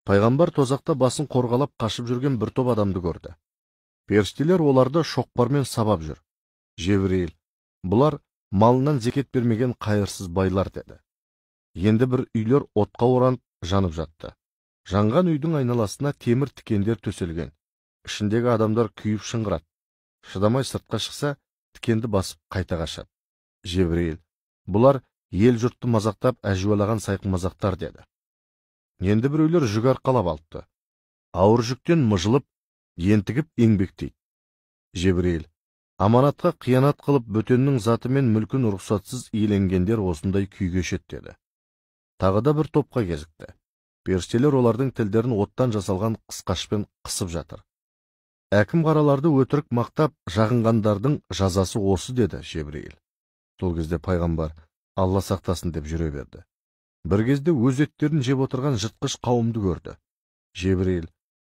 Пайғамбар тозақта басын қорғалап қашып жүрген бір топ адамды көрді. Періштелер оларды шоқпармен сабап жүр. Жебірейіл, бұлар малынан зекет бермеген қайырсыз байлар деді. Енді бір үйлер отқа оранып жанып жатты. Жанған үйдің айналасына темір тікендер төселген. Ішіндегі адамдар күйіп шыңғырады. Шыдамай сыртқа шықса, тікенді басып қайта қашады. Жебірейіл, бұлар ел жұртты мазақтап әжуалаған сайқы мазақтар деді. Енді біреулер жүк арқалап алыпты. Ауыр жүктен мыжылып, ентігіп еңбектейді. Жебірейіл, аманатқа қиянат қылып бөтеннің заты мен мүлкін рұқсатсыз иеленгендер осындай күй кешеді деді. Тағы да бір топқа кезікті. Періштелер олардың тілдерін оттан жасалған қысқашпен қысып жатыр. Әкім қараларды өтірік мақтап жағынғандардың жазасы осы деді Жебірейіл. Сол кезде пайғамбар Алла сақтасын деп жүре берді. Бір кезде өз еттерін жеп отырған жыртқыш қауымды көрді. Жебірейіл,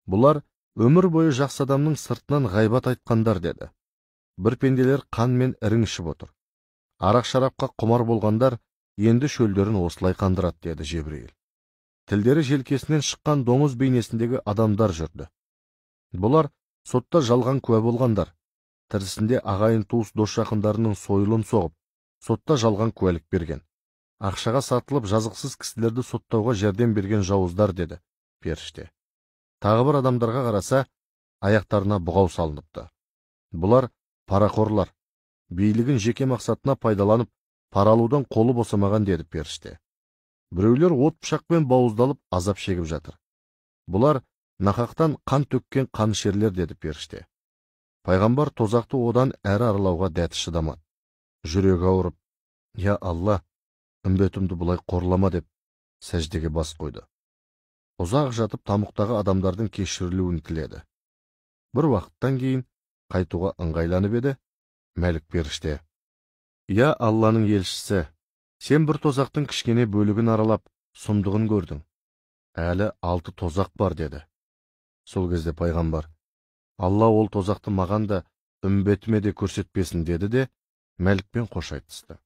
бұлар өмір бойы жақсы адамның сыртынан ғайбат айтқандар деді. Бір пенделер қан мен ірің ішіп отыр. Арақ шарапқа құмар болғандар енді шөлдерін осылай қандырады деді Жебірейіл. Тілдері желкесінен шыққан доңыз бейнесіндегі адамдар жүрді. Бұлар сотта жалған куә болғандар. Тірісінде ағайын туыс дос жақындарының сойылын соғып, сотта жалған куәлік берген. Ақшаға сатылып жазықсыз кісілерді соттауға жәрдем берген жауыздар деді періште. Тағы бір адамдарға қараса, аяқтарына бұғау салыныпты. Бұлар парақорлар, билігін жеке мақсатына пайдаланып, пара алудан қолы босамаған деді періште. Біреулер от пышақпен бауыздалып азап шегіп жатыр. Бұлар нақақтан қан төккен қанішерлер деді періште. Пайғамбар тозақты одан әрі аралауға дәті шыдамады. Жүрегі ауырып, «Я Алла, үмбетімді бұлай қорлама» деп сәждеге бас қойды. Ұзақ жатып тамұқтағы адамдардың кешірілуін тіледі. Бір уақыттан кейін қайтуға ыңғайланып еді, мәлік періште: «Я Алланың елшісі, сен бір тозақтың кішкене бөлігін аралап, сұмдығын көрдің. Әлі 6 тозақ бар» деді. Сол кезде пайғамбар: «Алла ол тозақты маған да, үмбетіме де көрсетпесін» деді де мәлікпен қош айтысты.